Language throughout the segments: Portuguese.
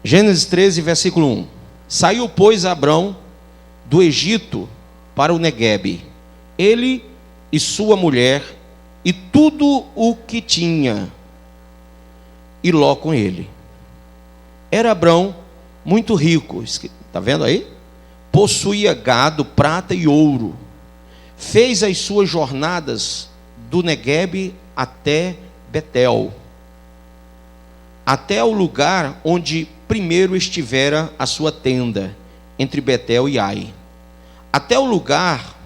Gênesis 13, versículo 1. Saiu, pois, Abrão do Egito para o Neguebe, ele e sua mulher, e tudo o que tinha, e Ló com ele. Era Abrão muito rico, está vendo aí? Possuía gado, prata e ouro. Fez as suas jornadas do Neguebe até Betel, até o lugar onde primeiro estivera a sua tenda, entre Betel e Ai, até o lugar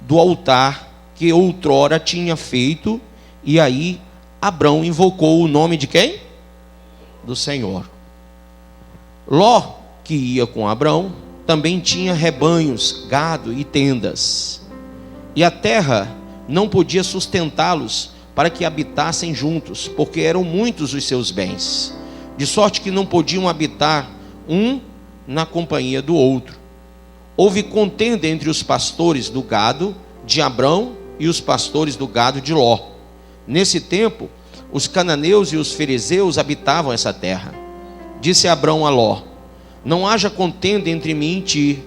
do altar que outrora tinha feito, e aí Abrão invocou o nome de quem? Do Senhor. Ló, que ia com Abrão, também tinha rebanhos, gado e tendas, e a terra não podia sustentá-los para que habitassem juntos, porque eram muitos os seus bens, de sorte que não podiam habitar um na companhia do outro. Houve contenda entre os pastores do gado de Abrão e os pastores do gado de Ló. Nesse tempo, os cananeus e os ferezeus habitavam essa terra. Disse Abrão a Ló: não haja contenda entre mim e ti,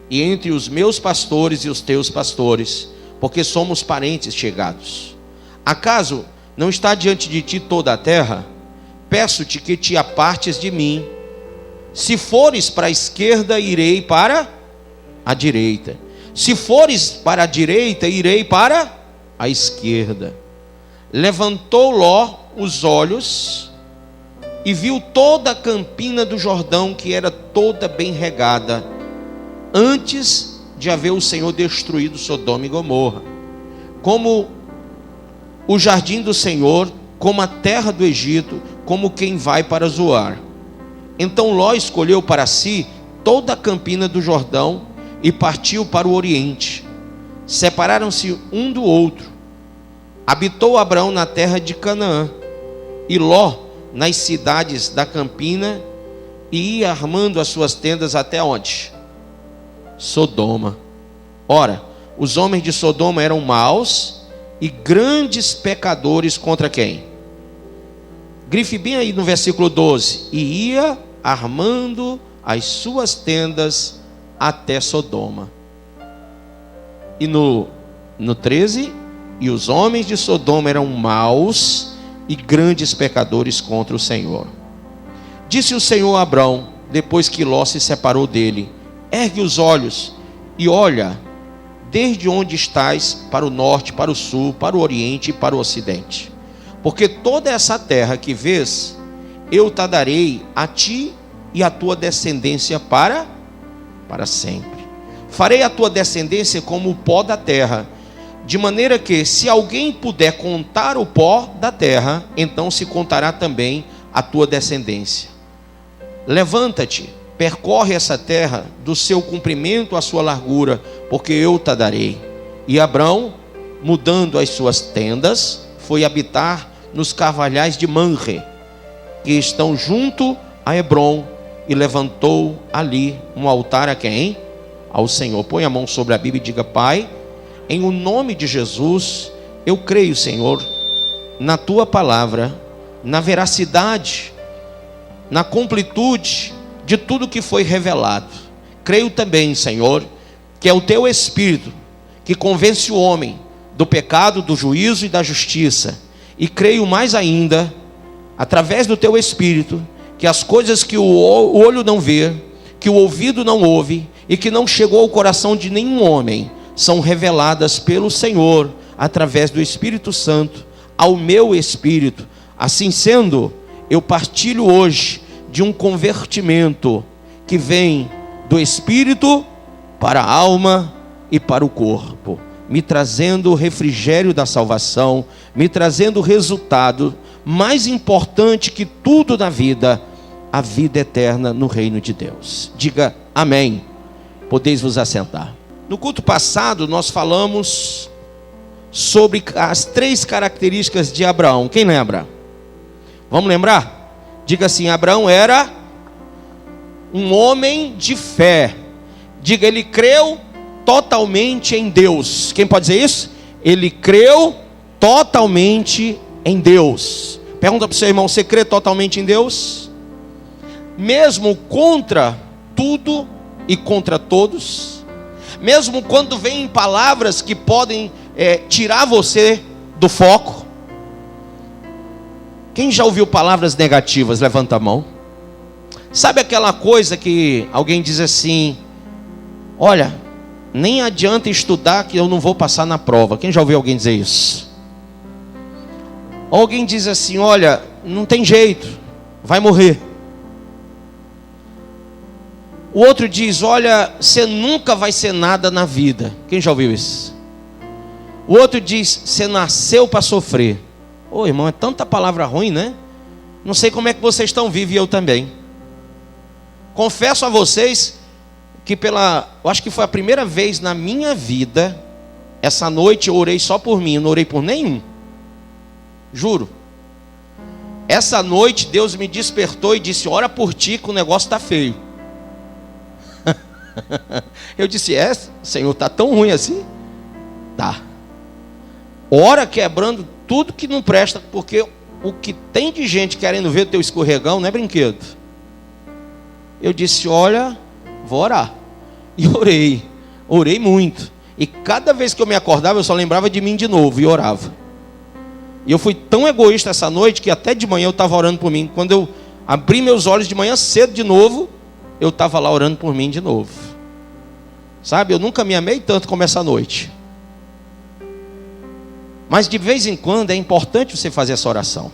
e entre os meus pastores e os teus pastores, porque somos parentes chegados. Acaso não está diante de ti toda a terra? Peço-te que te apartes de mim. Se fores para a esquerda, irei para a direita. Se fores para a direita, irei para a esquerda. Levantou Ló os olhos e viu toda a campina do Jordão, que era toda bem regada, antes de haver o Senhor destruído Sodoma e Gomorra, como o jardim do Senhor, como a terra do Egito, como quem vai para Zoar. Então Ló escolheu para si toda a campina do Jordão e partiu para o oriente. Separaram-se um do outro. Habitou Abrão na terra de Canaã, e Ló nas cidades da campina, e ia armando as suas tendas até onde? Sodoma. Ora, os homens de Sodoma eram maus e grandes pecadores contra quem? Grife bem aí no versículo 12. E ia armando as suas tendas até Sodoma. E no 13, e os homens de Sodoma eram maus e grandes pecadores contra o Senhor. Disse o Senhor a Abrão, depois que Ló se separou dele: ergue os olhos e olha, desde onde estás, para o norte, para o sul, para o oriente e para o ocidente. Porque toda essa terra que vês, eu te darei a ti e a tua descendência para sempre. Farei a tua descendência como o pó da terra, de maneira que, se alguém puder contar o pó da terra, então se contará também a tua descendência. Levanta-te, percorre essa terra, do seu comprimento à sua largura, porque eu te darei. E Abrão, mudando as suas tendas, foi habitar nos carvalhais de Manre, que estão junto a Hebrom, e levantou ali um altar a quem? Ao Senhor. Põe a mão sobre a Bíblia e diga: Pai, em o nome de Jesus, eu creio, Senhor, na tua palavra, na veracidade, na completude de tudo que foi revelado. Creio também, Senhor, que é o teu Espírito que convence o homem do pecado, do juízo e da justiça. E creio mais ainda, através do teu Espírito, que as coisas que o olho não vê, que o ouvido não ouve e que não chegou ao coração de nenhum homem, são reveladas pelo Senhor, através do Espírito Santo, ao meu espírito. Assim sendo, eu partilho hoje de um convertimento que vem do espírito para a alma e para o corpo, me trazendo o refrigério da salvação, me trazendo o resultado mais importante que tudo na vida, a vida eterna no reino de Deus. Diga amém. Podeis vos assentar. No culto passado nós falamos sobre as 3 características de Abraão. Quem lembra? Vamos lembrar? Diga assim: Abraão era um homem de fé. Diga, ele creu totalmente em Deus. Quem pode dizer isso? Ele creu totalmente em Deus. Pergunta para o seu irmão: você crê totalmente em Deus? mesmo contra tudo e contra todos, mesmo quando vêm palavras que podem tirar você do foco. Quem já ouviu palavras negativas? Levanta a mão. Sabe aquela coisa que alguém diz assim: olha, nem adianta estudar que eu não vou passar na prova. Quem já ouviu alguém dizer isso? Alguém diz assim: olha, não tem jeito, vai morrer. O outro diz: olha, você nunca vai ser nada na vida. Quem já ouviu isso? O outro diz: você nasceu para sofrer. Ô irmão, é tanta palavra ruim, né? Não sei como é que vocês estão vivos, e eu também. Confesso a vocês que eu acho que foi a primeira vez na minha vida, essa noite eu orei só por mim, eu não orei por nenhum. Juro. Essa noite Deus me despertou e disse: ora por ti que o negócio está feio. Eu disse: Senhor, está tão ruim assim? Tá. Ora quebrando tudo que não presta, porque o que tem de gente querendo ver teu escorregão não é brinquedo. Eu disse: olha, vou orar. E orei muito. E cada vez que eu me acordava, eu só lembrava de mim de novo e orava. E eu fui tão egoísta essa noite que até de manhã eu estava orando por mim. Quando eu abri meus olhos de manhã cedo de novo, eu estava lá orando por mim de novo. Sabe, eu nunca me amei tanto como essa noite. Mas de vez em quando é importante você fazer essa oração,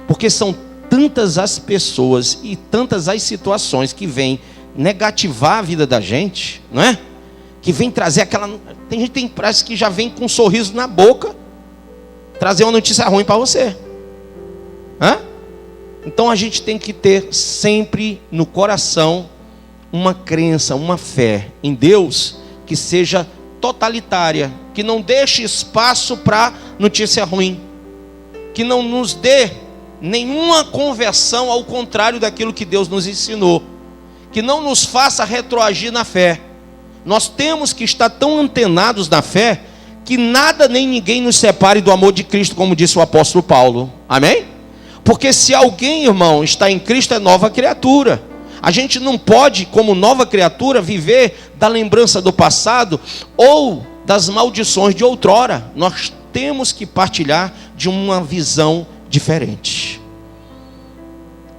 porque são tantas as pessoas e tantas as situações que vêm negativar a vida da gente, não é? Que vem trazer aquela... Tem gente que parece que já vem com um sorriso na boca trazer uma notícia ruim para você. Hã? Então a gente tem que ter sempre no coração uma crença, uma fé em Deus que seja totalitária, que não deixe espaço para notícia ruim, que não nos dê nenhuma conversão ao contrário daquilo que Deus nos ensinou, que não nos faça retroagir na fé. Nós temos que estar tão antenados na fé que nada nem ninguém nos separe do amor de Cristo, como disse o apóstolo Paulo. Amém? Porque se alguém, irmão, está em Cristo, é nova criatura. A gente não pode, como nova criatura, viver da lembrança do passado ou das maldições de outrora. Nós temos que partilhar de uma visão diferente.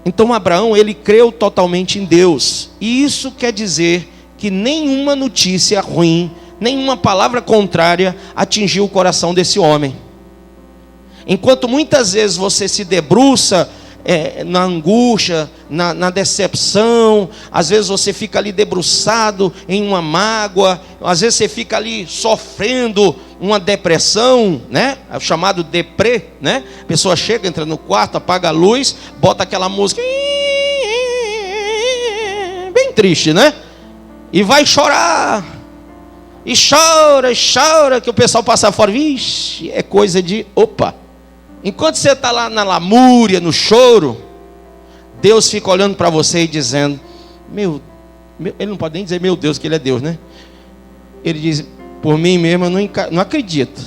Então Abraão, ele creu totalmente em Deus. E isso quer dizer que nenhuma notícia ruim, nenhuma palavra contrária atingiu o coração desse homem. Enquanto muitas vezes você se debruça na angústia, na decepção, às vezes você fica ali debruçado em uma mágoa, às vezes você fica ali sofrendo uma depressão, né? É o chamado deprê, né? A pessoa chega, entra no quarto, apaga a luz, bota aquela música bem triste, né? E vai chorar, e chora, que o pessoal passa fora. Vixe, é coisa de opa. Enquanto você está lá na lamúria, no choro, Deus fica olhando para você e dizendo, ele não pode nem dizer meu Deus, que ele é Deus, né? Ele diz, por mim mesmo eu não acredito.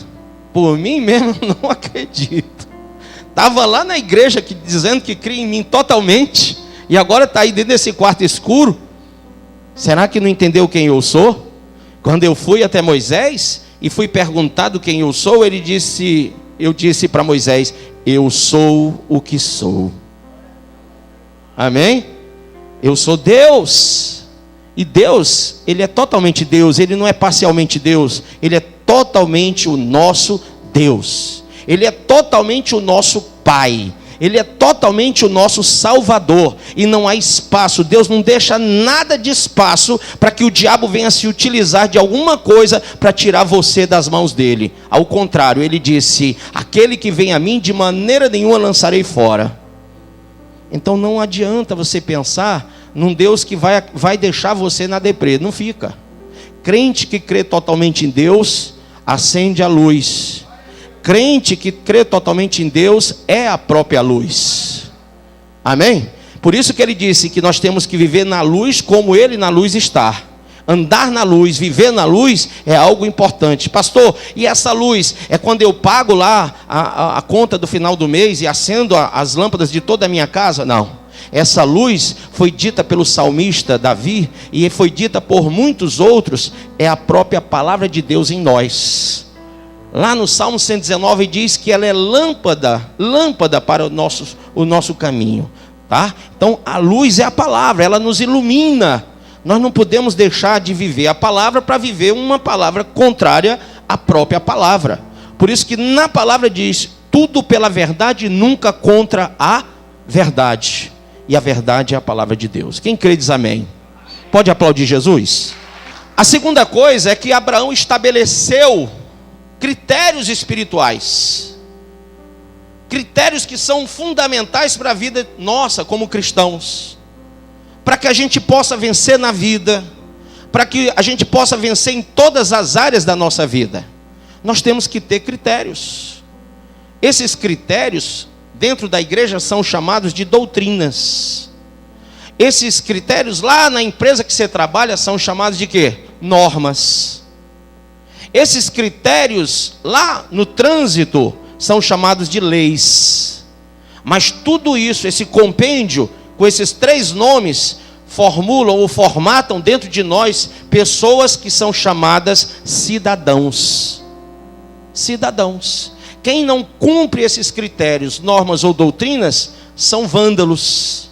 Por mim mesmo eu não acredito. Estava lá na igreja dizendo que cria em mim totalmente, e agora está aí dentro desse quarto escuro. Será que não entendeu quem eu sou? Quando eu fui até Moisés e fui perguntado quem eu sou, eu disse para Moisés, eu sou o que sou. Amém? Eu sou Deus. E Deus, ele é totalmente Deus. Ele não é parcialmente Deus. Ele é totalmente o nosso Deus. Ele é totalmente o nosso Pai. Ele é totalmente o nosso Salvador. E não há espaço. Deus não deixa nada de espaço para que o diabo venha se utilizar de alguma coisa para tirar você das mãos dele. Ao contrário, ele disse, aquele que vem a mim de maneira nenhuma lançarei fora. Então não adianta você pensar num Deus que vai deixar você na deprê. Não fica. Crente que crê totalmente em Deus, acende a luz. Crente que crê totalmente em Deus é a própria luz. Amém? Por isso que ele disse que nós temos que viver na luz como ele na luz está. Andar na luz, viver na luz é algo importante. Pastor, e essa luz é quando eu pago lá a conta do final do mês e acendo as lâmpadas de toda a minha casa? Não. Essa luz foi dita pelo salmista Davi e foi dita por muitos outros, é a própria palavra de Deus em nós. Lá no Salmo 119 diz que ela é lâmpada para o nosso caminho, tá? Então a luz é a palavra, ela nos ilumina. Nós não podemos deixar de viver a palavra para viver uma palavra contrária à própria palavra. Por isso que na palavra diz, tudo pela verdade, nunca contra a verdade. E a verdade é a palavra de Deus. Quem crê diz amém. Pode aplaudir Jesus? A segunda coisa é que Abraão estabeleceu critérios espirituais. Critérios que são fundamentais para a vida nossa como cristãos. Para que a gente possa vencer na vida. Para que a gente possa vencer em todas as áreas da nossa vida. Nós temos que ter critérios. Esses critérios, dentro da igreja, são chamados de doutrinas. Esses critérios, lá na empresa que você trabalha, são chamados de quê? Normas. Esses critérios, lá no trânsito, são chamados de leis. Mas tudo isso, esse compêndio, com esses 3 nomes, formulam ou formatam dentro de nós pessoas que são chamadas cidadãos. Cidadãos. Quem não cumpre esses critérios, normas ou doutrinas, são vândalos.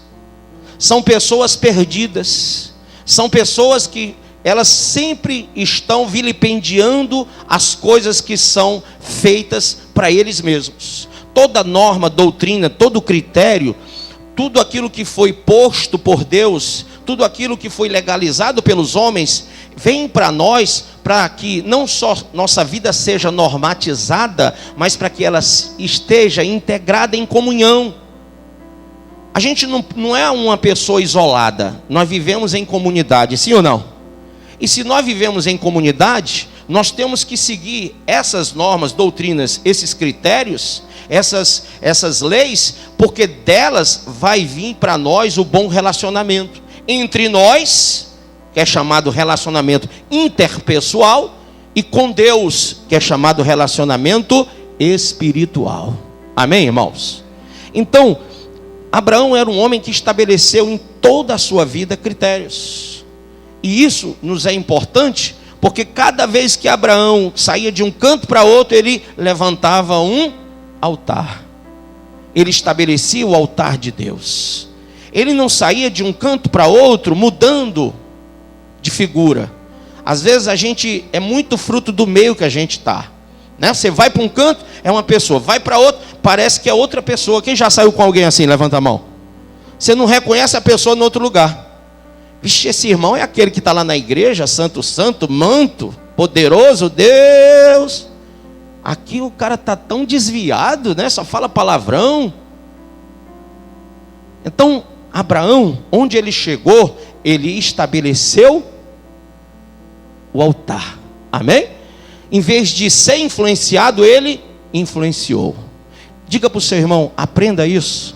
São pessoas perdidas. São pessoas que elas sempre estão vilipendiando as coisas que são feitas para eles mesmos. Toda norma, doutrina, todo critério, tudo aquilo que foi posto por Deus, tudo aquilo que foi legalizado pelos homens, vem para nós para que não só nossa vida seja normatizada, mas para que ela esteja integrada em comunhão. A gente não é uma pessoa isolada, nós vivemos em comunidade, sim ou não? E se nós vivemos em comunidade, nós temos que seguir essas normas, doutrinas, esses critérios, essas leis, porque delas vai vir para nós o bom relacionamento entre nós, que é chamado relacionamento interpessoal, e com Deus, que é chamado relacionamento espiritual. Amém, irmãos? Então, Abraão era um homem que estabeleceu em toda a sua vida critérios. E isso nos é importante, porque cada vez que Abraão saía de um canto para outro, ele levantava um altar. Ele estabelecia o altar de Deus. Ele não saía de um canto para outro mudando de figura. Às vezes a gente é muito fruto do meio que a gente está, né? Você vai para um canto, é uma pessoa, vai para outro, parece que é outra pessoa. Quem já saiu com alguém assim? Levanta a mão. Você não reconhece a pessoa no outro lugar. Vixe, esse irmão é aquele que está lá na igreja, santo, manto, poderoso, Deus. Aqui o cara está tão desviado, né? Só fala palavrão. Então, Abraão, onde ele chegou, ele estabeleceu o altar. Amém? Em vez de ser influenciado, ele influenciou. Diga para o seu irmão, aprenda isso.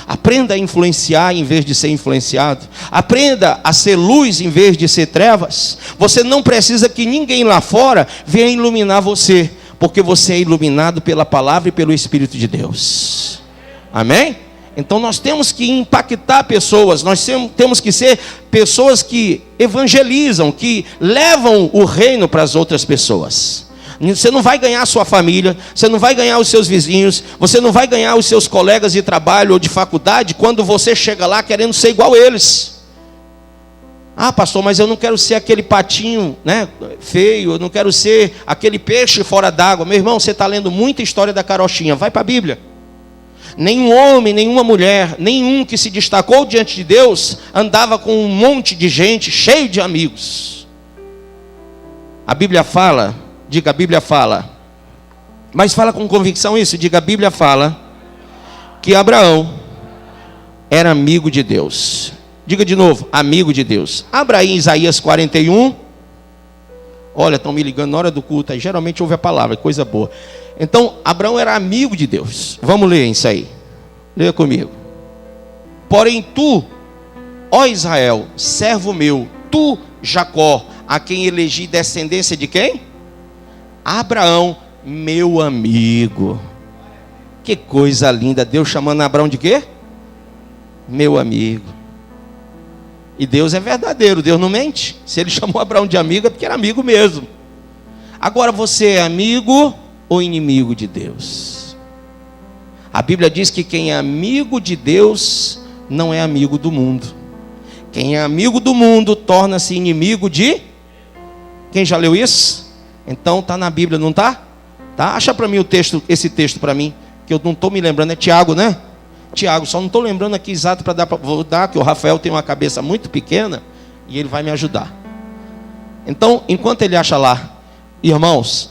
Aprenda a influenciar em vez de ser influenciado. Aprenda a ser luz em vez de ser trevas. Você não precisa que ninguém lá fora venha iluminar você, porque você é iluminado pela palavra e pelo Espírito de Deus. Amém? Então nós temos que impactar pessoas, nós temos que ser pessoas que evangelizam, que levam o reino para as outras pessoas. Você não vai ganhar a sua família, você não vai ganhar os seus vizinhos, você não vai ganhar os seus colegas de trabalho ou de faculdade quando você chega lá querendo ser igual a eles. Ah, pastor, mas eu não quero ser aquele patinho, né, feio, eu não quero ser aquele peixe fora d'água. Meu irmão, você está lendo muita história da carochinha, vai para a Bíblia. Nenhum homem, nenhuma mulher, nenhum que se destacou diante de Deus andava com um monte de gente, cheio de amigos. A Bíblia fala, diga, a Bíblia fala, mas fala com convicção isso, diga, a Bíblia fala que Abraão era amigo de Deus. Diga de novo, amigo de Deus. Abra aí em Isaías 41. Olha, estão me ligando na hora do culto, aí geralmente ouve a palavra, coisa boa. Então, Abraão era amigo de Deus. Vamos ler isso aí. Leia comigo. Porém tu, ó Israel, servo meu, tu, Jacó, a quem elegi descendência de quem? Abraão, meu amigo. Que coisa linda. Deus chamando Abraão de quê? meu amigo. E Deus é verdadeiro, Deus não mente. Se ele chamou Abraão de amigo é porque era amigo mesmo. Agora você é amigo ou inimigo de Deus? A Bíblia diz que quem é amigo de Deus não é amigo do mundo. Quem é amigo do mundo torna-se inimigo de... Quem já leu isso? Então está na Bíblia, não está? Tá? Acha para mim o texto, esse texto para mim, que eu não estou me lembrando, é Tiago, né? Tiago, só não estou lembrando aqui exato para dar, vou dar, que o Rafael tem uma cabeça muito pequena e ele vai me ajudar. Então, enquanto ele acha lá, irmãos,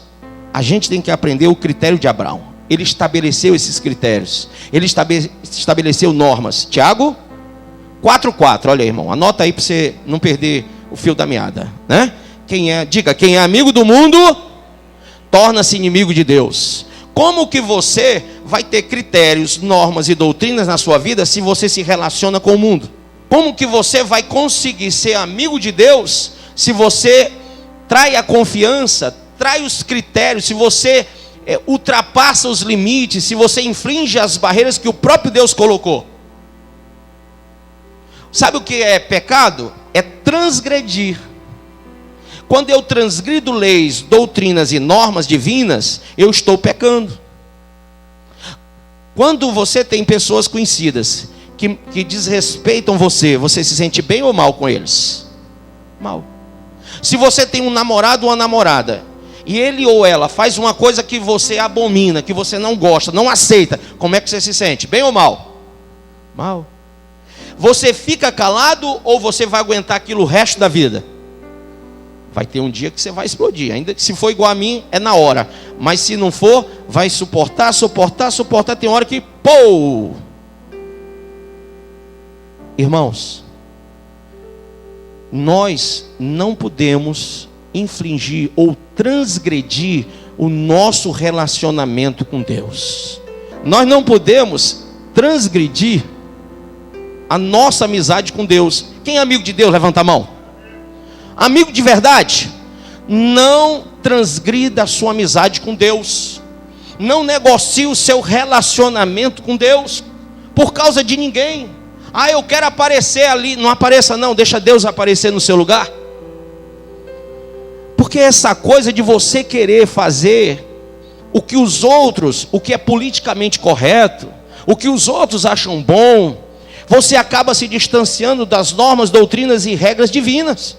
a gente tem que aprender o critério de Abraão. Ele estabeleceu esses critérios, ele estabeleceu normas. Tiago 4:4, olha aí, irmão, anota aí para você não perder o fio da meada, né? Diga, quem é amigo do mundo torna-se inimigo de Deus. Como que você vai ter critérios, normas e doutrinas na sua vida se você se relaciona com o mundo? Como que você vai conseguir ser amigo de Deus se você trai a confiança, trai os critérios, se você ultrapassa os limites, se você infringe as barreiras que o próprio Deus colocou? Sabe o que é pecado? É transgredir. Quando eu transgrido leis, doutrinas e normas divinas, eu estou pecando. Quando você tem pessoas conhecidas que desrespeitam você, você se sente bem ou mal com eles? Mal. Se você tem um namorado ou uma namorada, e ele ou ela faz uma coisa que você abomina, que você não gosta, não aceita, como é que você se sente? Bem ou mal? Mal. Você fica calado ou você vai aguentar aquilo o resto da vida? Vai ter um dia que você vai explodir. Ainda que se for igual a mim, é na hora. Mas se não for, vai suportar. Tem hora que, pô! Irmãos, nós não podemos infringir ou transgredir o nosso relacionamento com Deus. Nós não podemos transgredir a nossa amizade com Deus. Quem é amigo de Deus, levanta a mão. Amigo de verdade, não transgrida a sua amizade com Deus. Não negocie o seu relacionamento com Deus por causa de ninguém. Ah, eu quero aparecer ali. Não apareça não, deixa Deus aparecer no seu lugar. Porque essa coisa de você querer fazer o que os outros, o que é politicamente correto, o que os outros acham bom, você acaba se distanciando das normas, doutrinas e regras divinas.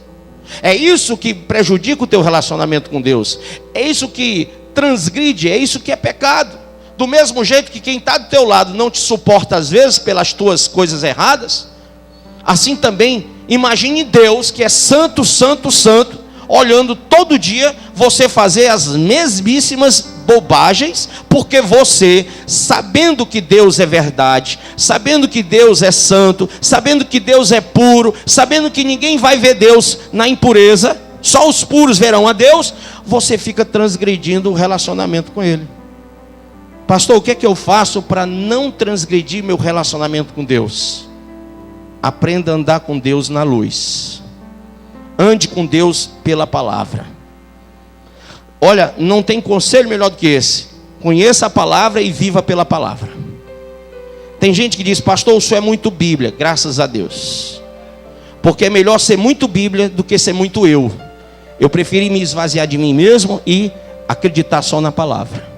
É isso que prejudica o teu relacionamento com Deus. É isso que transgride, é isso que é pecado. Do mesmo jeito que quem está do teu lado não te suporta às vezes pelas tuas coisas erradas, assim também, imagine Deus que é santo, santo, santo, olhando todo dia você fazer as mesmíssimas bobagens, porque você, sabendo que Deus é verdade, sabendo que Deus é santo, sabendo que Deus é puro, sabendo que ninguém vai ver Deus na impureza, só os puros verão a Deus, você fica transgredindo o relacionamento com Ele. Pastor, o que é que eu faço para não transgredir meu relacionamento com Deus? Aprenda a andar com Deus na luz. Ande com Deus pela palavra. Olha, não tem conselho melhor do que esse. Conheça a palavra e viva pela palavra. Tem gente que diz, pastor, isso é muito Bíblia. Graças a Deus. Porque é melhor ser muito Bíblia do que ser muito eu. Eu preferi me esvaziar de mim mesmo e acreditar só na palavra.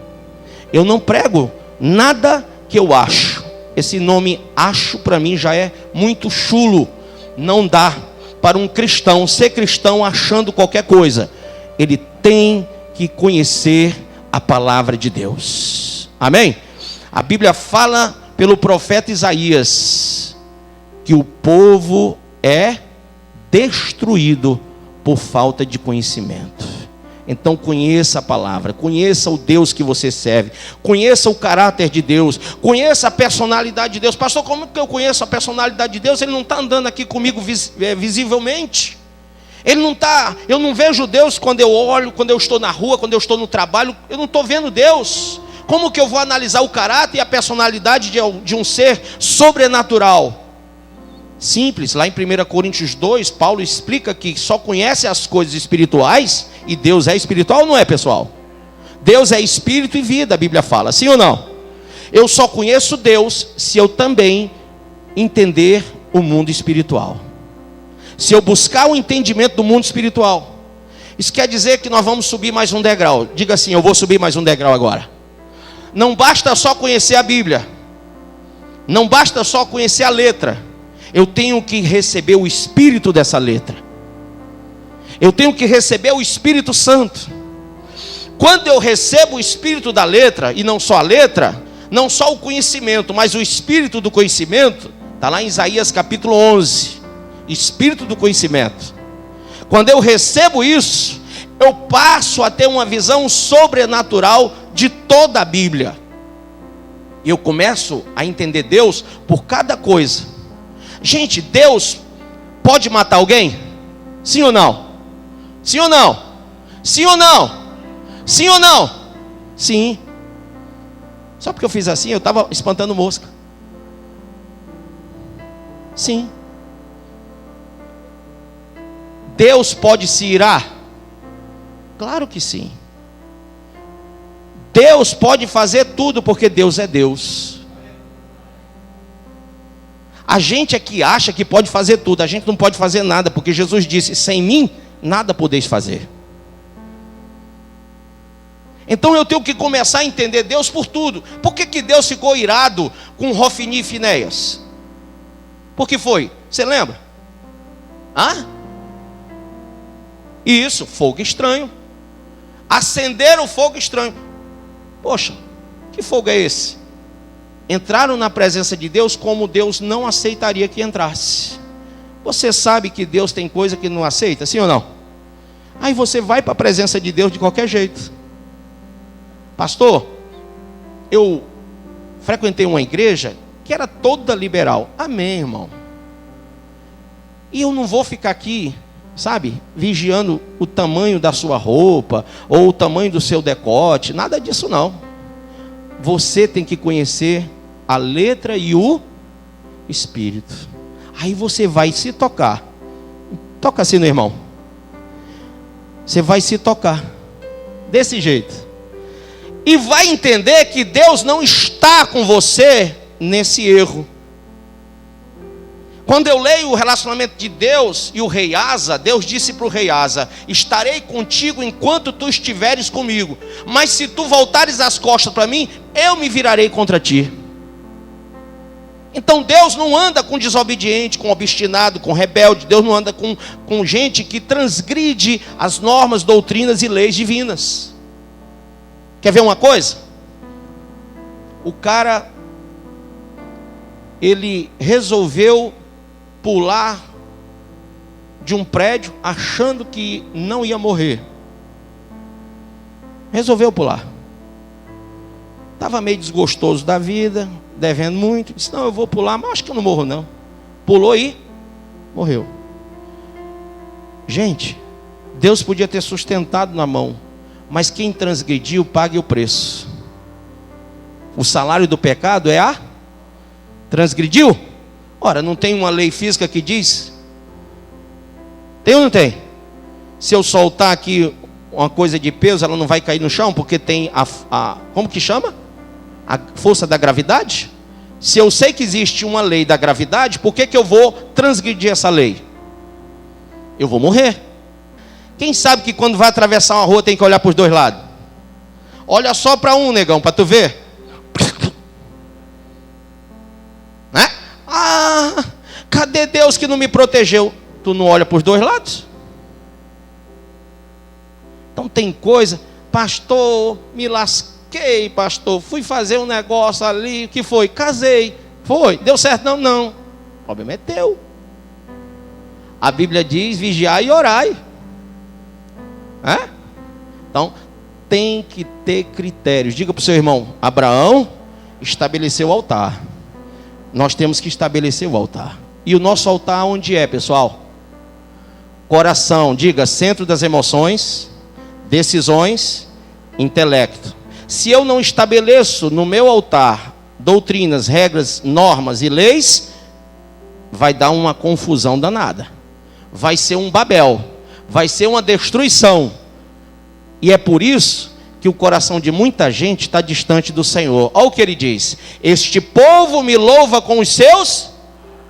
Eu não prego nada que eu acho. Esse nome acho para mim já é muito chulo. Não dá para um cristão ser cristão achando qualquer coisa. Ele tem que conhecer a palavra de Deus. Amém? A Bíblia fala pelo profeta Isaías que o povo é destruído por falta de conhecimento. Então conheça a palavra, conheça o Deus que você serve, conheça o caráter de Deus, conheça a personalidade de Deus. Pastor, como que eu conheço a personalidade de Deus? Ele não está andando aqui comigo visivelmente. Ele não está, eu não vejo Deus quando eu olho, quando eu estou na rua, quando eu estou no trabalho, eu não estou vendo Deus. Como que eu vou analisar o caráter e a personalidade de um ser sobrenatural? Simples, lá em 1 Coríntios 2, Paulo explica que só conhece as coisas espirituais, e Deus é espiritual ou não é, pessoal? Deus é espírito e vida, a Bíblia fala, sim ou não? Eu só conheço Deus se eu também entender o mundo espiritual. Se eu buscar o entendimento do mundo espiritual, isso quer dizer que nós vamos subir mais um degrau. Diga assim: eu vou subir mais um degrau agora. Não basta só conhecer a Bíblia, não basta só conhecer a letra, eu tenho que receber o espírito dessa letra. Eu tenho que receber o Espírito Santo. Quando eu recebo o espírito da letra, e não só a letra, não só o conhecimento, mas o espírito do conhecimento, está lá em Isaías capítulo 11, espírito do conhecimento. Quando eu recebo isso, eu passo a ter uma visão sobrenatural de toda a Bíblia. E eu começo a entender Deus por cada coisa. Gente, Deus pode matar alguém? Sim ou não? Sim ou não? Sim ou não? Sim ou não? Sim. Só porque eu fiz assim, eu estava espantando mosca. Sim. Deus pode se irar? Claro que sim. Deus pode fazer tudo, porque Deus é Deus. A gente é que acha que pode fazer tudo. A gente não pode fazer nada, porque Jesus disse: sem mim, nada podeis fazer. Então eu tenho que começar a entender Deus por tudo. Por que Deus ficou irado com Hofni e Finéias? Por que foi? Você lembra? Isso, fogo estranho. Acenderam fogo estranho. Poxa, que fogo é esse? Entraram na presença de Deus como Deus não aceitaria que entrasse. Você sabe que Deus tem coisa que não aceita, sim ou não? Aí você vai para a presença de Deus de qualquer jeito. Pastor, eu frequentei uma igreja que era toda liberal. Amém, irmão. E eu não vou ficar aqui, sabe, vigiando o tamanho da sua roupa, ou o tamanho do seu decote, nada disso não. Você tem que conhecer a letra e o espírito. Aí você vai se tocar. Toca assim no irmão. Você vai se tocar desse jeito. E vai entender que Deus não está com você nesse erro. Quando eu leio o relacionamento de Deus e o rei Asa, Deus disse para o rei Asa: estarei contigo enquanto tu estiveres comigo, mas se tu voltares as costas para mim, eu me virarei contra ti. Então Deus não anda com desobediente, com obstinado, com rebelde. Deus não anda com gente que transgride as normas, doutrinas e leis divinas. Quer ver uma coisa? O cara, ele resolveu pular de um prédio achando que não ia morrer. Resolveu pular. Estava meio desgostoso da vida, devendo muito. Disse: não, eu vou pular, mas acho que eu não morro não. Pulou e morreu. Gente, Deus podia ter sustentado na mão, mas quem transgrediu pague o preço. O salário do pecado é a transgrediu. Ora, não tem uma lei física que diz? Tem ou não tem? Se eu soltar aqui uma coisa de peso, ela não vai cair no chão, porque tem a como que chama? A força da gravidade. Se eu sei que existe uma lei da gravidade, por que eu vou transgredir essa lei? Eu vou morrer. Quem sabe que quando vai atravessar uma rua tem que olhar para os dois lados? Olha só para um, negão, para tu ver. Né? Cadê Deus que não me protegeu? Tu não olha para os dois lados? Então tem coisa, pastor, me lasquei, pastor, fui fazer um negócio ali, o que foi? Casei, foi, deu certo? Não, não, o problema é teu. A Bíblia diz: vigiai e orai. Então tem que ter critérios. Diga para o seu irmão: Abraão estabeleceu o altar. Nós temos que estabelecer o altar. E o nosso altar onde é, pessoal? Coração. Diga: centro das emoções, decisões, intelecto. Se eu não estabeleço no meu altar doutrinas, regras, normas e leis, vai dar uma confusão danada. Vai ser um Babel. Vai ser uma destruição. E é por isso que o coração de muita gente está distante do Senhor. Olha o que ele diz: este povo me louva com os seus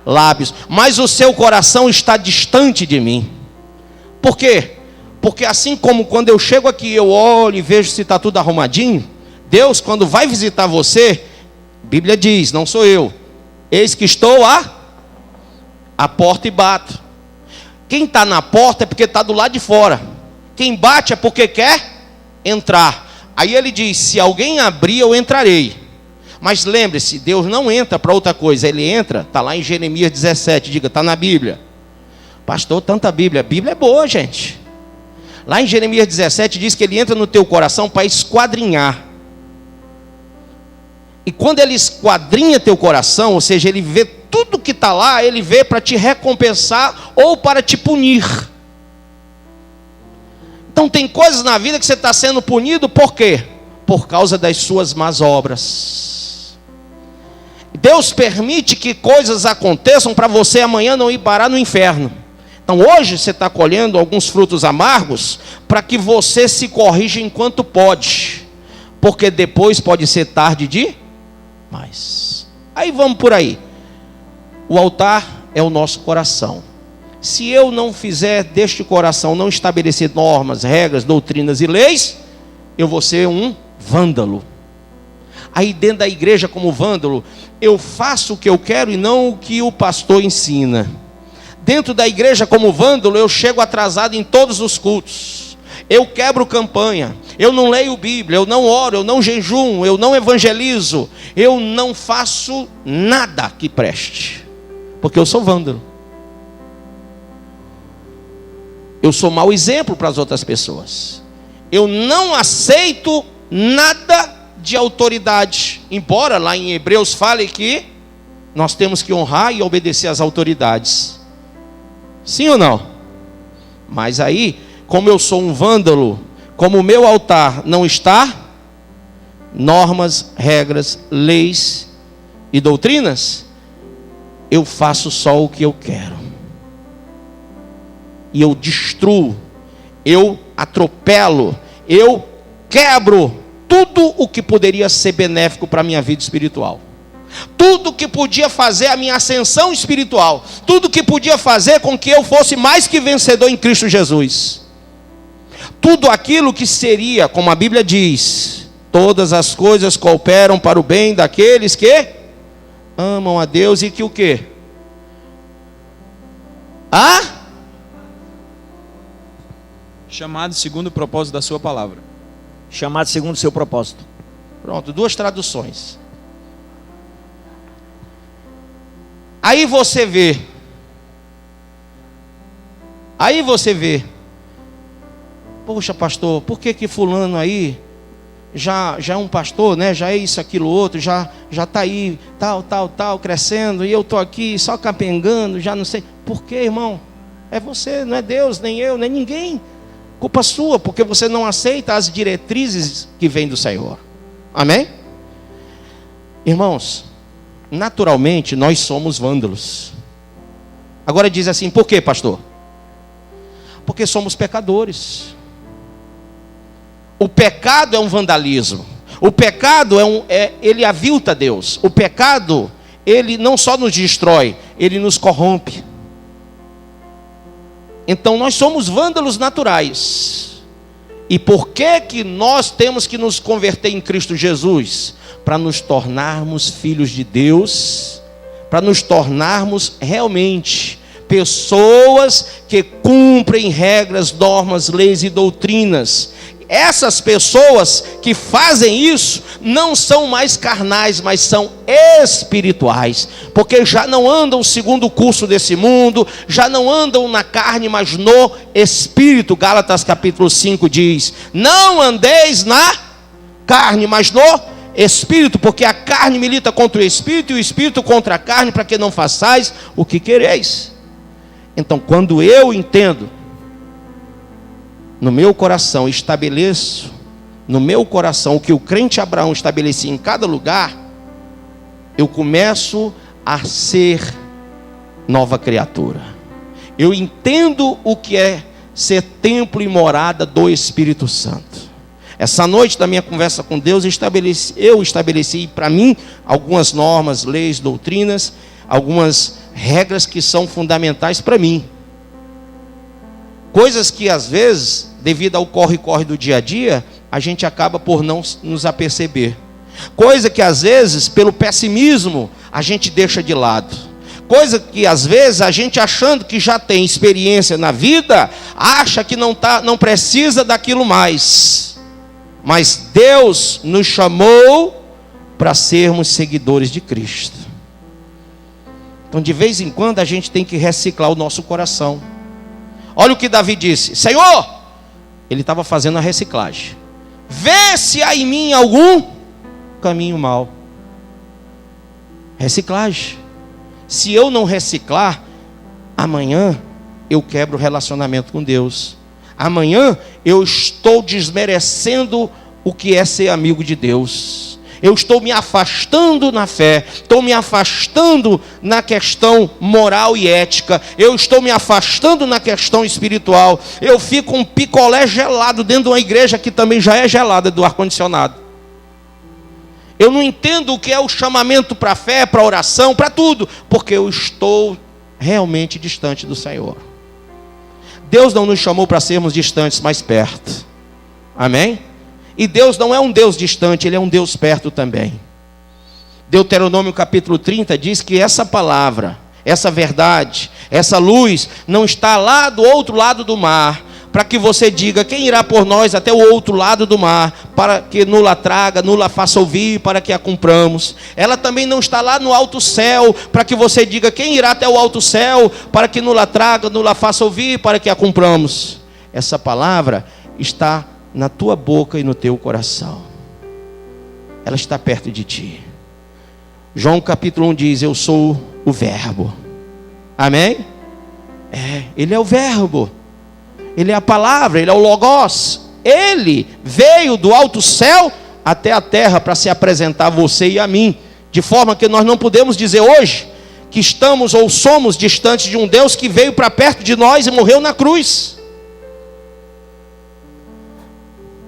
lábios, mas o seu coração está distante de mim. Por quê? Porque assim como quando eu chego aqui, eu olho e vejo se está tudo arrumadinho, Deus, quando vai visitar você, a Bíblia diz, não sou eu, eis que estou à porta e bato. Quem está na porta é porque está do lado de fora. Quem bate é porque quer entrar. Aí ele diz, se alguém abrir, eu entrarei. Mas lembre-se, Deus não entra para outra coisa, Ele entra, está lá em Jeremias 17, diga, está na Bíblia. Pastor, tanta Bíblia, a Bíblia é boa, gente. Lá em Jeremias 17 diz que Ele entra no teu coração para esquadrinhar. E quando Ele esquadrinha teu coração, ou seja, Ele vê tudo que está lá, Ele vê para te recompensar ou para te punir. Então tem coisas na vida que você está sendo punido, por quê? Por causa das suas más obras. Deus permite que coisas aconteçam para você amanhã não ir parar no inferno. Então hoje você está colhendo alguns frutos amargos para que você se corrija enquanto pode, porque depois pode ser tarde demais. Aí vamos por aí. O altar é o nosso coração. Se eu não fizer deste coração, não estabelecer normas, regras, doutrinas e leis, eu vou ser um vândalo. Aí dentro da igreja como vândalo, eu faço o que eu quero e não o que o pastor ensina. Dentro da igreja como vândalo, eu chego atrasado em todos os cultos. Eu quebro campanha, eu não leio Bíblia, eu não oro, eu não jejuo, eu não evangelizo, eu não faço nada que preste, porque eu sou vândalo. Eu sou mau exemplo para as outras pessoas. Eu não aceito nada de autoridade, embora lá em Hebreus fale que nós temos que honrar e obedecer às autoridades. Sim ou não? Mas aí, como eu sou um vândalo, como o meu altar não está normas, regras, leis e doutrinas, eu faço só o que eu quero. E eu destruo, eu atropelo, eu quebro tudo o que poderia ser benéfico para a minha vida espiritual. Tudo que podia fazer a minha ascensão espiritual. Tudo que podia fazer com que eu fosse mais que vencedor em Cristo Jesus. Tudo aquilo que seria, como a Bíblia diz, todas as coisas cooperam para o bem daqueles que amam a Deus e que o quê? Chamado segundo o propósito da sua palavra. Chamado segundo o seu propósito. Pronto, duas traduções. Aí você vê. Poxa, pastor, por que fulano aí já é um pastor, né? Já é isso, aquilo, outro, já está aí, tal, crescendo, e eu estou aqui só capengando, já não sei. Por quê, irmão? É você, não é Deus, nem eu, nem ninguém. Culpa sua, porque você não aceita as diretrizes que vêm do Senhor. Amém? Irmãos, naturalmente nós somos vândalos. Agora diz assim, por quê, pastor? Porque somos pecadores. O pecado é um vandalismo. O pecado ele avilta Deus. O pecado, ele não só nos destrói, ele nos corrompe. Então nós somos vândalos naturais. E por que nós temos que nos converter em Cristo Jesus? Para nos tornarmos filhos de Deus, para nos tornarmos realmente pessoas que cumprem regras, normas, leis e doutrinas. Essas pessoas que fazem isso não são mais carnais, mas são espirituais, porque já não andam segundo o curso desse mundo, já não andam na carne, mas no Espírito. Gálatas capítulo 5 diz, não andeis na carne, mas no Espírito, porque a carne milita contra o Espírito e o Espírito contra a carne, para que não façais o que quereis. Então quando eu entendo, no meu coração estabeleço, no meu coração o que o crente Abraão estabelecia em cada lugar, eu começo a ser nova criatura. Eu entendo o que é ser templo e morada do Espírito Santo. Essa noite da minha conversa com Deus, eu estabeleci para mim algumas normas, leis, doutrinas, algumas regras que são fundamentais para mim. Coisas que às vezes, devido ao corre-corre do dia a dia, a gente acaba por não nos aperceber. Coisa que às vezes, pelo pessimismo, a gente deixa de lado. Coisa que às vezes a gente, achando que já tem experiência na vida, acha que não precisa daquilo mais. Mas Deus nos chamou para sermos seguidores de Cristo. Então, de vez em quando, a gente tem que reciclar o nosso coração. Olha o que Davi disse: Senhor, ele estava fazendo a reciclagem, vê se há em mim algum caminho mau. Reciclagem. Se eu não reciclar, amanhã eu quebro o relacionamento com Deus. Amanhã eu estou desmerecendo o que é ser amigo de Deus. Eu estou me afastando na fé, estou me afastando na questão moral e ética, eu estou me afastando na questão espiritual. Eu fico um picolé gelado dentro de uma igreja que também já é gelada do ar-condicionado. Eu não entendo o que é o chamamento para a fé, para a oração, para tudo, porque eu estou realmente distante do Senhor. Deus não nos chamou para sermos distantes, mas perto. Amém? E Deus não é um Deus distante, Ele é um Deus perto também. Deuteronômio capítulo 30 diz que essa palavra, essa verdade, essa luz não está lá do outro lado do mar, para que você diga: quem irá por nós até o outro lado do mar, para que nula traga, nula faça ouvir, para que a cumpramos. Ela também não está lá no alto céu, para que você diga: quem irá até o alto céu, para que nula traga, nula faça ouvir, para que a cumpramos. Essa palavra está na tua boca e no teu coração. Ela está perto de ti. João capítulo 1 diz: eu sou o verbo. Amém? Ele é o verbo. Ele é a palavra, Ele é o Logos. Ele veio do alto céu até a terra para se apresentar a você e a mim. De forma que nós não podemos dizer hoje que estamos ou somos distantes de um Deus que veio para perto de nós e morreu na cruz.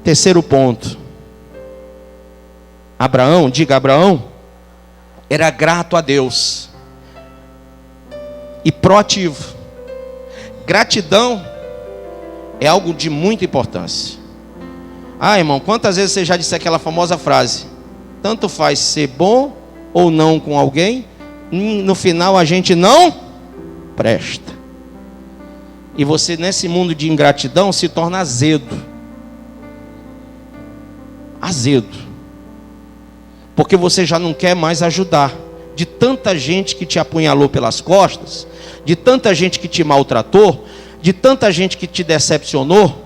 Terceiro ponto. Abraão, diga Abraão, era grato a Deus e proativo. Gratidão é algo de muita importância. Irmão, quantas vezes você já disse aquela famosa frase: tanto faz ser bom ou não com alguém, no final a gente não presta. E você, nesse mundo de ingratidão, se torna azedo. Porque você já não quer mais ajudar. De tanta gente que te apunhalou pelas costas, de tanta gente que te maltratou, de tanta gente que te decepcionou.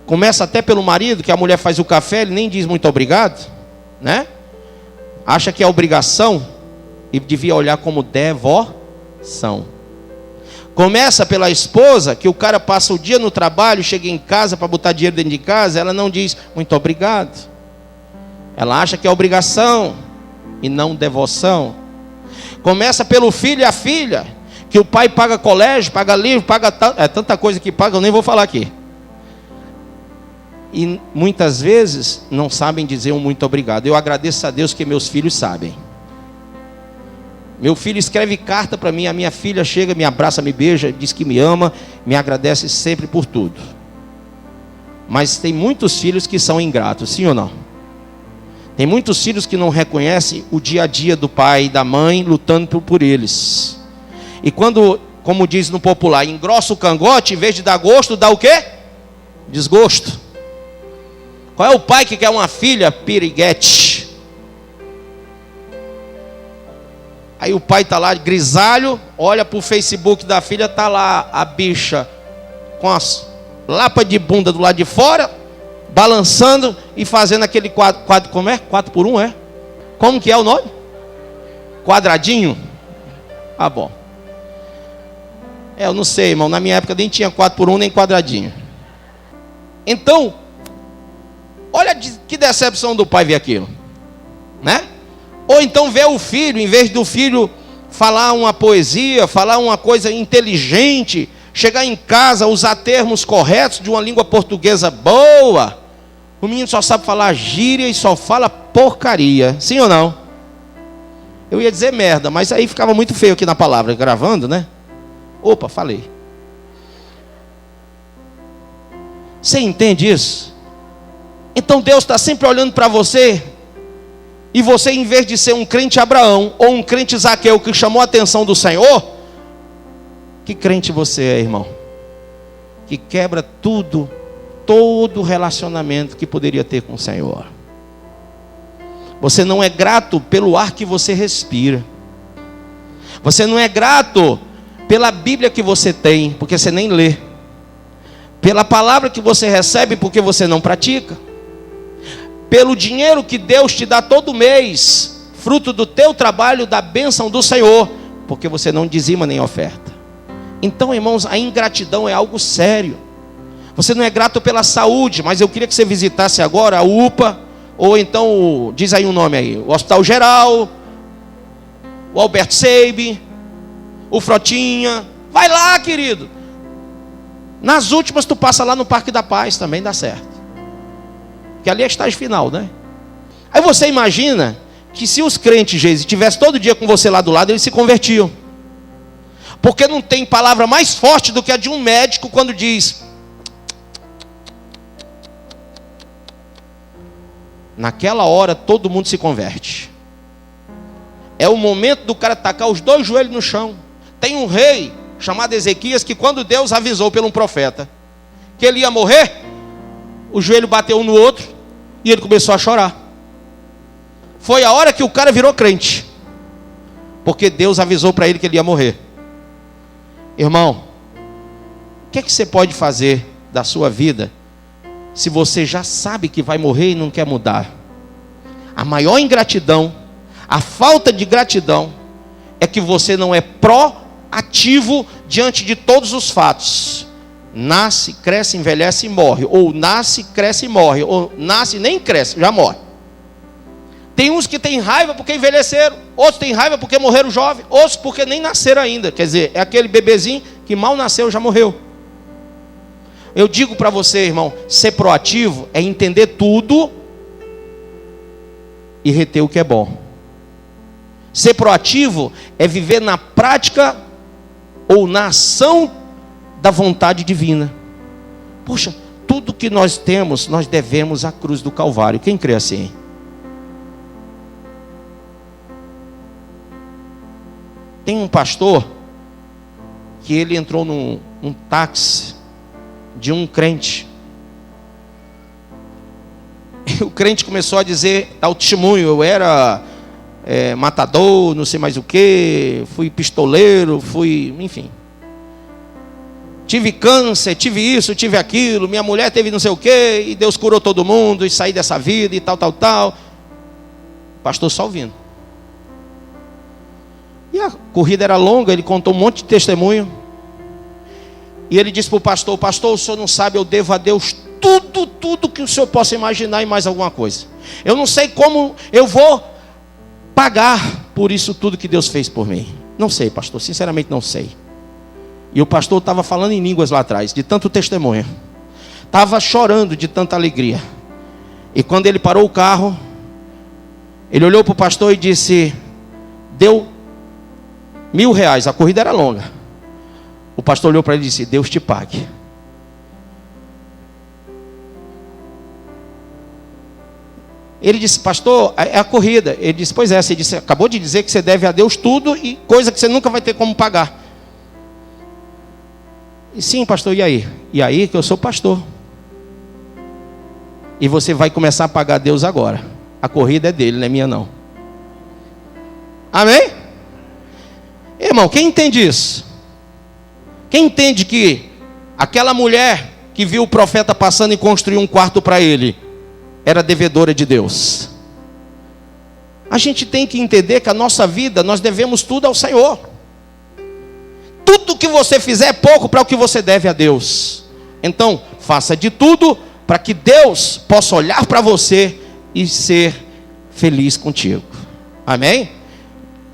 Começa até pelo marido, que a mulher faz o café, ele nem diz muito obrigado, né? Acha que é obrigação e devia olhar como devoção. Começa pela esposa, que o cara passa o dia no trabalho, chega em casa para botar dinheiro dentro de casa, ela não diz muito obrigado. Ela acha que é obrigação e não devoção. Começa pelo filho e a filha, que o pai paga colégio, paga livro, paga tanta coisa que paga, eu nem vou falar aqui. E muitas vezes não sabem dizer um muito obrigado. Eu agradeço a Deus que meus filhos sabem. Meu filho escreve carta para mim, a minha filha chega, me abraça, me beija, diz que me ama, me agradece sempre por tudo. Mas tem muitos filhos que são ingratos, sim ou não? Tem muitos filhos que não reconhecem o dia a dia do pai e da mãe lutando por eles. E quando, como diz no popular, engrossa o cangote, em vez de dar gosto, dá o quê? Desgosto. Qual é o pai que quer uma filha piriguete? Aí o pai está lá grisalho, olha para o Facebook da filha, está lá a bicha com as lapas de bunda do lado de fora, balançando e fazendo aquele quadro, como é? 4x1, é? Como que é o nome? Quadradinho? Ah, bom. Eu não sei, irmão, na minha época nem tinha 4x1 nem quadradinho. Então, olha que decepção do pai ver aquilo, né? Ou então ver o filho, em vez do filho falar uma poesia, falar uma coisa inteligente, chegar em casa, usar termos corretos de uma língua portuguesa boa, o menino só sabe falar gíria e só fala porcaria, sim ou não? Eu ia dizer merda, mas aí ficava muito feio aqui na palavra, gravando, né? Opa, falei. Você entende isso? Então Deus está sempre olhando para você, e você, em vez de ser um crente Abraão ou um crente Zaqueu que chamou a atenção do Senhor, que crente você é, irmão? Que quebra tudo, todo relacionamento que poderia ter com o Senhor. Você não é grato pelo ar que você respira. Você não é grato pela Bíblia que você tem, porque você nem lê. Pela palavra que você recebe, porque você não pratica. Pelo dinheiro que Deus te dá todo mês, fruto do teu trabalho, da bênção do Senhor, porque você não dizima nem oferta. Então, irmãos, a ingratidão é algo sério. Você não é grato pela saúde, mas eu queria que você visitasse agora a UPA, ou então, diz aí um nome aí, o Hospital Geral, o Alberto Seib, o Frotinha. Vai lá, querido. Nas últimas tu passa lá no Parque da Paz, também dá certo. Que ali é estágio final, né? Aí você imagina que se os crentes, Jesus, estivessem todo dia com você lá do lado, eles se convertiam. Porque não tem palavra mais forte do que a de um médico quando diz: naquela hora todo mundo se converte. É o momento do cara tacar os dois joelhos no chão. Tem um rei chamado Ezequias que, quando Deus avisou pelo um profeta que ele ia morrer, o joelho bateu um no outro e ele começou a chorar. Foi a hora que o cara virou crente, porque Deus avisou para ele que ele ia morrer. Irmão, o que é que você pode fazer da sua vida se você já sabe que vai morrer e não quer mudar? A maior ingratidão, a falta de gratidão, é que você não é proativo diante de todos os fatos. Nasce, cresce, envelhece e morre. Ou nasce, cresce e morre. Ou nasce e nem cresce, já morre. Tem uns que têm raiva porque envelheceram. Outros têm raiva porque morreram jovens. Outros porque nem nasceram ainda. Quer dizer, é aquele bebezinho que mal nasceu, já morreu. Eu digo para você, irmão, ser proativo é entender tudo e reter o que é bom. Ser proativo é viver na prática ou na ação da vontade divina. Poxa, tudo que nós temos, nós devemos à cruz do Calvário. Quem crê assim? Tem um pastor que ele entrou num táxi de um crente. E o crente começou a dizer, ao testemunho: eu era matador, não sei mais o que, fui pistoleiro, fui, enfim, tive câncer, tive isso, tive aquilo, minha mulher teve não sei o que, e Deus curou todo mundo, e saí dessa vida, e tal. Pastor só ouvindo. E a corrida era longa, ele contou um monte de testemunho. E ele disse para o pastor: pastor, o senhor não sabe, eu devo a Deus tudo que o senhor possa imaginar e mais alguma coisa. Eu não sei como eu vou pagar por isso tudo que Deus fez por mim. Não sei, pastor, sinceramente não sei. E o pastor estava falando em línguas lá atrás, de tanto testemunho. Estava chorando de tanta alegria. E quando ele parou o carro, ele olhou para o pastor e disse: deu R$1.000, a corrida era longa. O pastor olhou para ele e disse: Deus te pague. Ele disse: pastor, é a corrida. Ele disse: pois é, você disse, acabou de dizer que você deve a Deus tudo e coisa que você nunca vai ter como pagar. E sim, pastor, e aí? E aí que eu sou pastor. E você vai começar a pagar a Deus agora. A corrida é dele, não é minha não. Amém? Irmão, quem entende isso? Quem entende que aquela mulher que viu o profeta passando e construiu um quarto para ele era devedora de Deus? A gente tem que entender que a nossa vida, nós devemos tudo ao Senhor. Tudo que você fizer é pouco para o que você deve a Deus. Então, faça de tudo para que Deus possa olhar para você e ser feliz contigo. Amém?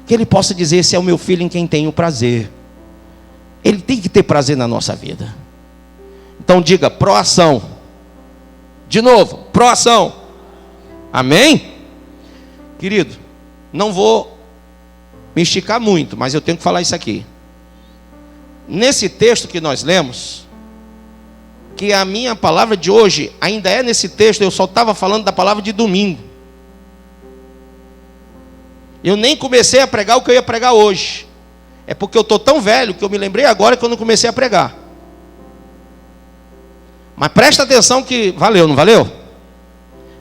Que Ele possa dizer: esse é o meu filho em quem tenho prazer. Ele tem que ter prazer na nossa vida. Então diga: proação. De novo, proação. Amém? Querido, não vou me esticar muito, mas eu tenho que falar isso aqui. Nesse texto que nós lemos, que a minha palavra de hoje ainda é nesse texto, eu só estava falando da palavra de domingo. Eu nem comecei a pregar o que eu ia pregar hoje. É porque eu estou tão velho que eu me lembrei agora que eu não comecei a pregar. Mas presta atenção que valeu, não valeu?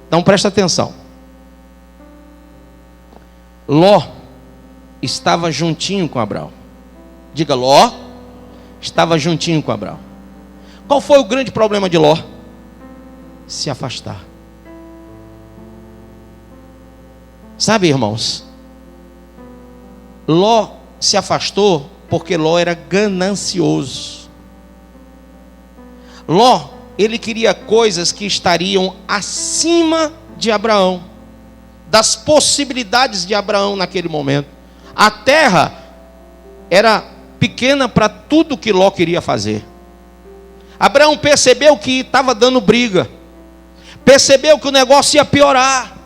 Então presta atenção. Ló estava juntinho com Abraão. Diga, Ló estava juntinho com Abraão. Qual foi o grande problema de Ló? Se afastar. Sabe, irmãos, Ló se afastou porque Ló era ganancioso. Ló, ele queria coisas que estariam acima de Abraão, das possibilidades de Abraão naquele momento. A terra era pequena para tudo que Ló queria fazer. Abraão percebeu que estava dando briga, percebeu que o negócio ia piorar,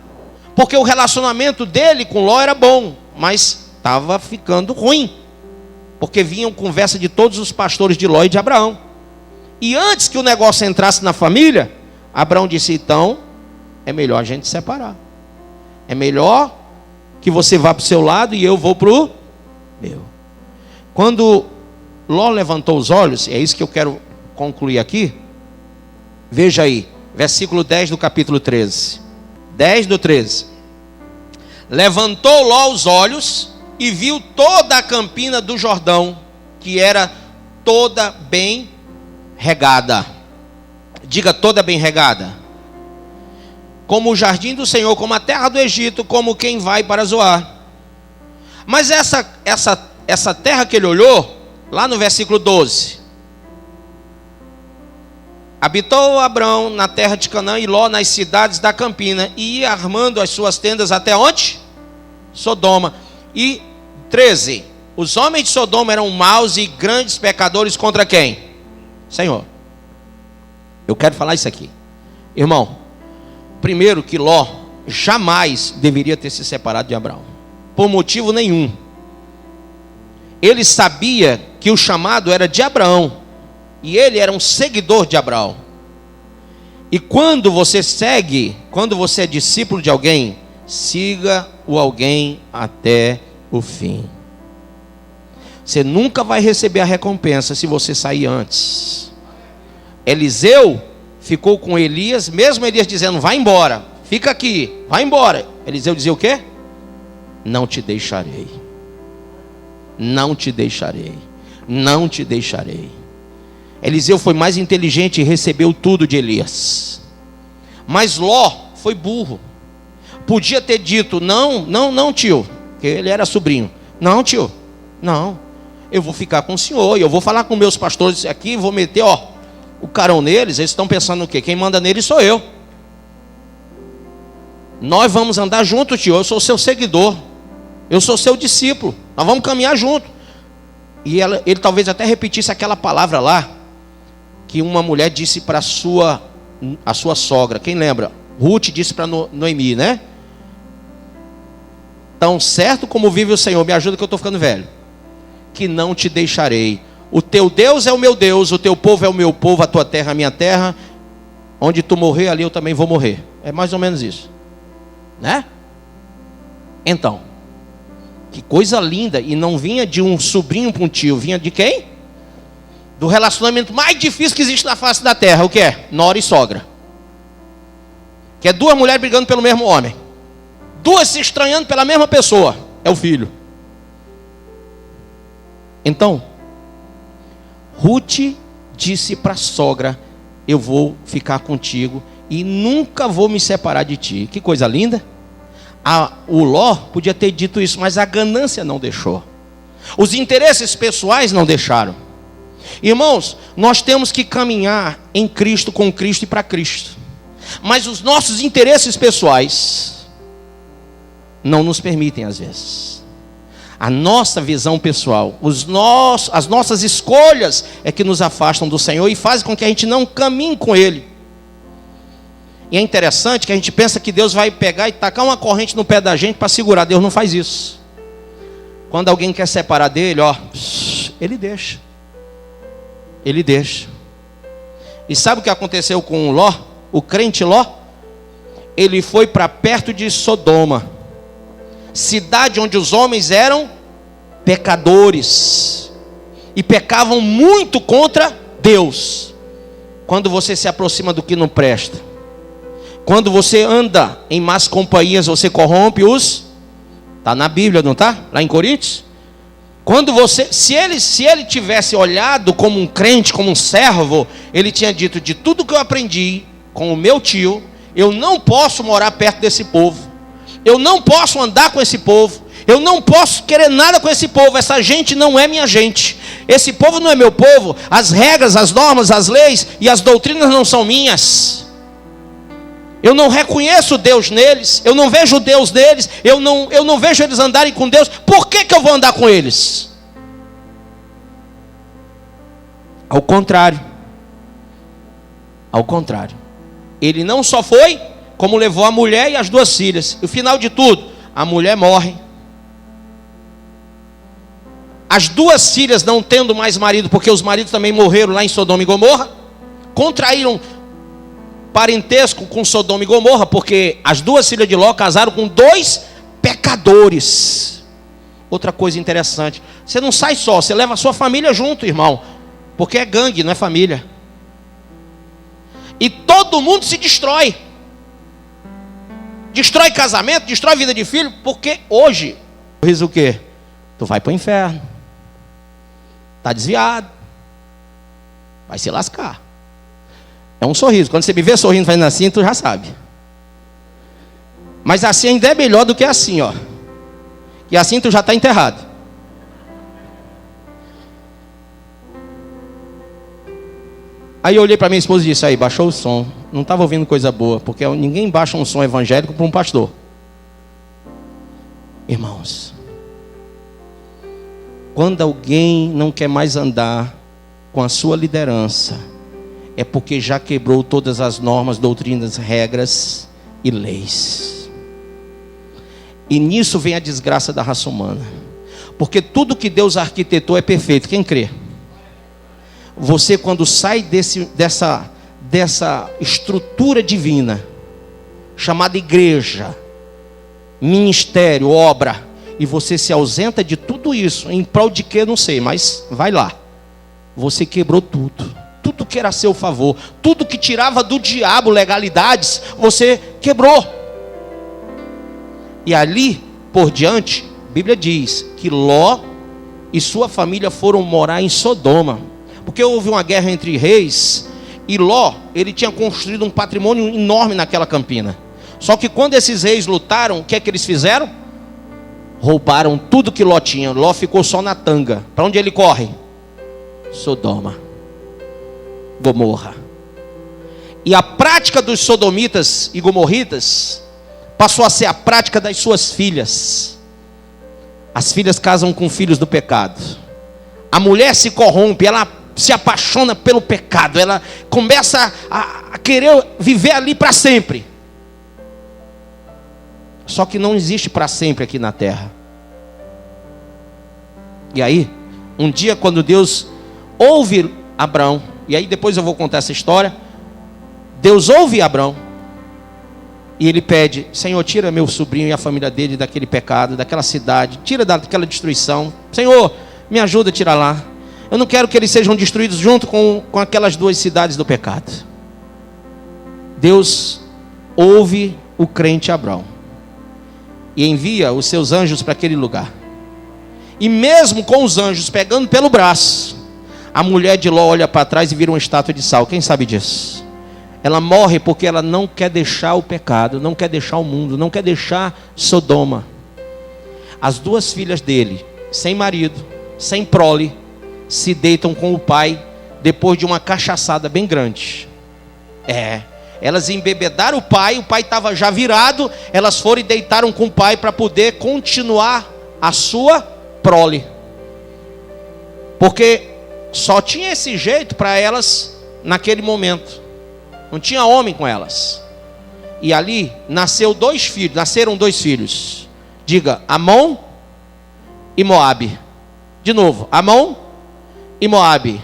porque o relacionamento dele com Ló era bom, mas estava ficando ruim, porque vinham conversa de todos os pastores de Ló e de Abraão. E antes que o negócio entrasse na família, Abraão disse, então, é melhor a gente separar. É melhor que você vá para o seu lado e eu vou para o meu. Quando Ló levantou os olhos, é isso que eu quero concluir aqui. Veja aí, versículo 10 do capítulo 13. 10 do 13. Levantou Ló os olhos e viu toda a campina do Jordão, que era toda bem regada. Diga, toda bem regada. Como o jardim do Senhor, como a terra do Egito, como quem vai para Zoar. Mas essa terra que ele olhou, lá no versículo 12. Habitou Abrão na terra de Canaã e Ló nas cidades da campina, e ia armando as suas tendas até onde? Sodoma. E 13. Os homens de Sodoma eram maus e grandes pecadores contra quem? Senhor. Eu quero falar isso aqui. Irmão, primeiro que Ló jamais deveria ter se separado de Abraão, por motivo nenhum. Ele sabia que o chamado era de Abraão, e ele era um seguidor de Abraão. E quando você segue, quando você é discípulo de alguém, siga o alguém até o fim. Você nunca vai receber a recompensa se você sair antes. Eliseu ficou com Elias, mesmo Elias dizendo, vai embora, fica aqui, vai embora. Eliseu dizia o quê? Não te deixarei. Não te deixarei. Não te deixarei. Eliseu foi mais inteligente e recebeu tudo de Elias. Mas Ló foi burro. Podia ter dito, não tio, porque ele era sobrinho. Não tio, não, eu vou ficar com o senhor, eu vou falar com meus pastores aqui, vou meter o carão neles. Eles estão pensando o quê? Quem manda neles sou eu. Nós vamos andar junto, tio, eu sou seu seguidor, eu sou seu discípulo, nós vamos caminhar junto. E ele talvez até repetisse aquela palavra lá, que uma mulher disse para a sua sogra. Quem lembra? Ruth disse para Noemi, né? Tão certo como vive o Senhor, me ajuda que eu estou ficando velho, que não te deixarei. O teu Deus é o meu Deus, o teu povo é o meu povo, a tua terra é a minha terra. Onde tu morrer, ali eu também vou morrer. É mais ou menos isso, né? Então, que coisa linda. E não vinha de um sobrinho para um tio, vinha de quem? Do relacionamento mais difícil que existe na face da terra. O que é? Nora e sogra. Que é duas mulheres brigando pelo mesmo homem, duas se estranhando pela mesma pessoa. É o filho. Então, Ruth disse para a sogra, eu vou ficar contigo e nunca vou me separar de ti. Que coisa linda. O Ló podia ter dito isso, mas a ganância não deixou. Os interesses pessoais não deixaram. Irmãos, nós temos que caminhar em Cristo, com Cristo e para Cristo. Mas os nossos interesses pessoais não nos permitem às vezes. A nossa visão pessoal, as nossas escolhas é que nos afastam do Senhor e fazem com que a gente não caminhe com Ele. E é interessante que a gente pensa que Deus vai pegar e tacar uma corrente no pé da gente para segurar. Deus não faz isso. Quando alguém quer separar dele, ó, ele deixa. Ele deixa. E sabe o que aconteceu com Ló? O crente Ló? Ele foi para perto de Sodoma, cidade onde os homens eram pecadores e pecavam muito contra Deus. Quando você se aproxima do que não presta, quando você anda em más companhias, você corrompe os... Está na Bíblia, não está? Lá em Coríntios. Quando você, se ele tivesse olhado como um crente, como um servo, ele tinha dito: de tudo que eu aprendi com o meu tio, eu não posso morar perto desse povo, eu não posso andar com esse povo, eu não posso querer nada com esse povo, essa gente não é minha gente, esse povo não é meu povo, as regras, as normas, as leis e as doutrinas não são minhas. Eu não reconheço Deus neles, eu não vejo Deus neles, eu não vejo eles andarem com Deus. Por que eu vou andar com eles? Ao contrário. Ao contrário. Ele não só foi, como levou a mulher e as duas filhas. E o final de tudo, a mulher morre. As duas filhas não tendo mais marido, porque os maridos também morreram lá em Sodoma e Gomorra, contraíram parentesco com Sodoma e Gomorra, porque as duas filhas de Ló casaram com dois pecadores. Outra coisa interessante, você não sai só, você leva a sua família junto, irmão, porque é gangue, não é família. E todo mundo se destrói. Destrói casamento, destrói vida de filho, porque hoje, diz o quê? Tu vai para o inferno, está desviado, vai se lascar. É um sorriso. Quando você me vê sorrindo fazendo assim, tu já sabe. Mas assim ainda é melhor do que assim, ó. E assim tu já está enterrado. Aí eu olhei para minha esposa e disse: aí, baixou o som. Não estava ouvindo coisa boa, porque ninguém baixa um som evangélico para um pastor. Irmãos, quando alguém não quer mais andar com a sua liderança, é porque já quebrou todas as normas, doutrinas, regras e leis. E nisso vem a desgraça da raça humana. Porque tudo que Deus arquitetou é perfeito. Quem crê? Você, quando sai dessa estrutura divina, chamada igreja, ministério, obra, e você se ausenta de tudo isso, em prol de quê? Não sei, mas vai lá. Você quebrou tudo. Tudo que era a seu favor, tudo que tirava do diabo legalidades, você quebrou. E ali por diante, a Bíblia diz que Ló e sua família foram morar em Sodoma, porque houve uma guerra entre reis, e Ló, ele tinha construído um patrimônio enorme naquela campina. Só que quando esses reis lutaram, o que é que eles fizeram? Roubaram tudo que Ló tinha. Ló ficou só na tanga. Para onde ele corre? Sodoma, Gomorra. E a prática dos sodomitas e gomorritas passou a ser a prática das suas filhas. As filhas casam com filhos do pecado. A mulher se corrompe, ela se apaixona pelo pecado, ela começa a querer viver ali para sempre. Só que não existe para sempre aqui na terra. E aí, um dia quando Deus ouve Abraão, e aí depois eu vou contar essa história. Deus ouve Abraão e ele pede: Senhor, tira meu sobrinho e a família dele daquele pecado, daquela cidade, tira daquela destruição. Senhor, me ajuda a tirar lá. Eu não quero que eles sejam destruídos junto com aquelas duas cidades do pecado. Deus ouve o crente Abraão e envia os seus anjos para aquele lugar. E mesmo com os anjos pegando pelo braço, a mulher de Ló olha para trás e vira uma estátua de sal. Quem sabe disso? Ela morre porque ela não quer deixar o pecado, não quer deixar o mundo, não quer deixar Sodoma. As duas filhas dele, sem marido, sem prole, se deitam com o pai depois de uma cachaçada bem grande. Elas embebedaram o pai estava já virado, elas foram e deitaram com o pai para poder continuar a sua prole. Porque só tinha esse jeito para elas naquele momento. Não tinha homem com elas. E ali nasceram dois filhos. Diga, Amon e Moabe. De novo, Amon e Moabe,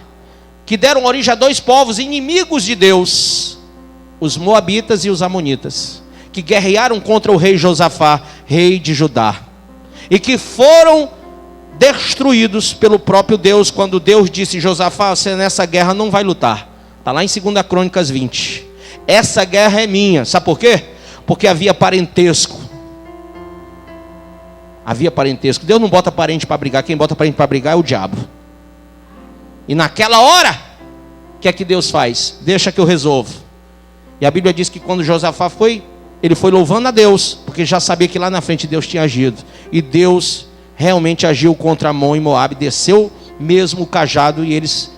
que deram origem a dois povos inimigos de Deus, os moabitas e os amonitas, que guerrearam contra o rei Josafá, rei de Judá, e que foram destruídos pelo próprio Deus, quando Deus disse: Josafá, você nessa guerra não vai lutar. Está lá em 2 Crônicas 20. Essa guerra é minha. Sabe por quê? Porque havia parentesco. Havia parentesco. Deus não bota parente para brigar. Quem bota parente para brigar é o diabo. E naquela hora, o que é que Deus faz? Deixa que eu resolvo. E a Bíblia diz que quando Josafá foi, ele foi louvando a Deus, porque já sabia que lá na frente Deus tinha agido. E Deus realmente agiu contra Amon e Moabe, desceu mesmo o cajado e eles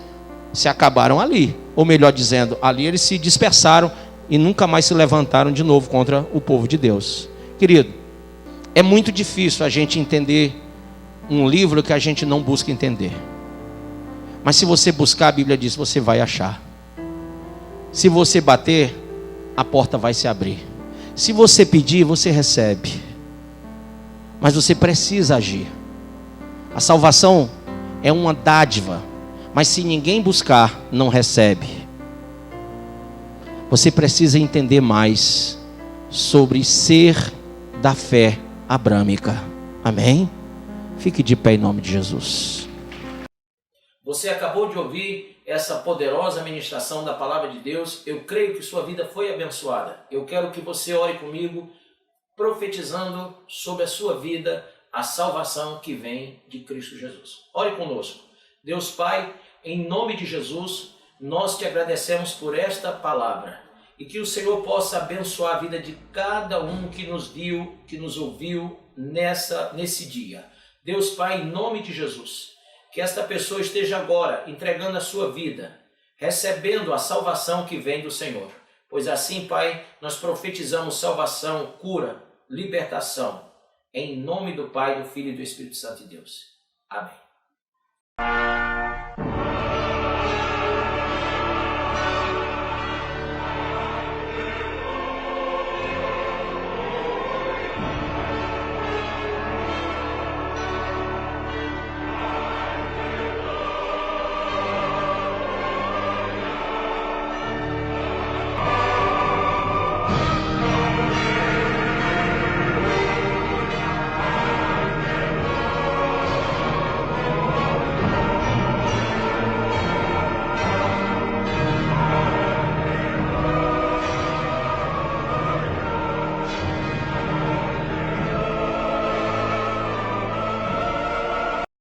se acabaram ali. Ou melhor dizendo, ali eles se dispersaram e nunca mais se levantaram de novo contra o povo de Deus. Querido, é muito difícil a gente entender um livro que a gente não busca entender. Mas se você buscar, a Bíblia diz, você vai achar. Se você bater, a porta vai se abrir. Se você pedir, você recebe. Mas você precisa agir. A salvação é uma dádiva, mas se ninguém buscar, não recebe. Você precisa entender mais sobre ser da fé abrâmica. Amém? Fique de pé em nome de Jesus. Você acabou de ouvir essa poderosa ministração da palavra de Deus. Eu creio que sua vida foi abençoada. Eu quero que você ore comigo, profetizando sobre a sua vida a salvação que vem de Cristo Jesus. Ore conosco. Deus Pai, em nome de Jesus, nós te agradecemos por esta palavra e que o Senhor possa abençoar a vida de cada um que nos viu, que nos ouviu nesse dia. Deus Pai, em nome de Jesus, que esta pessoa esteja agora entregando a sua vida, recebendo a salvação que vem do Senhor. Pois assim, Pai, nós profetizamos salvação, cura, libertação, em nome do Pai, do Filho e do Espírito Santo de Deus. Amém.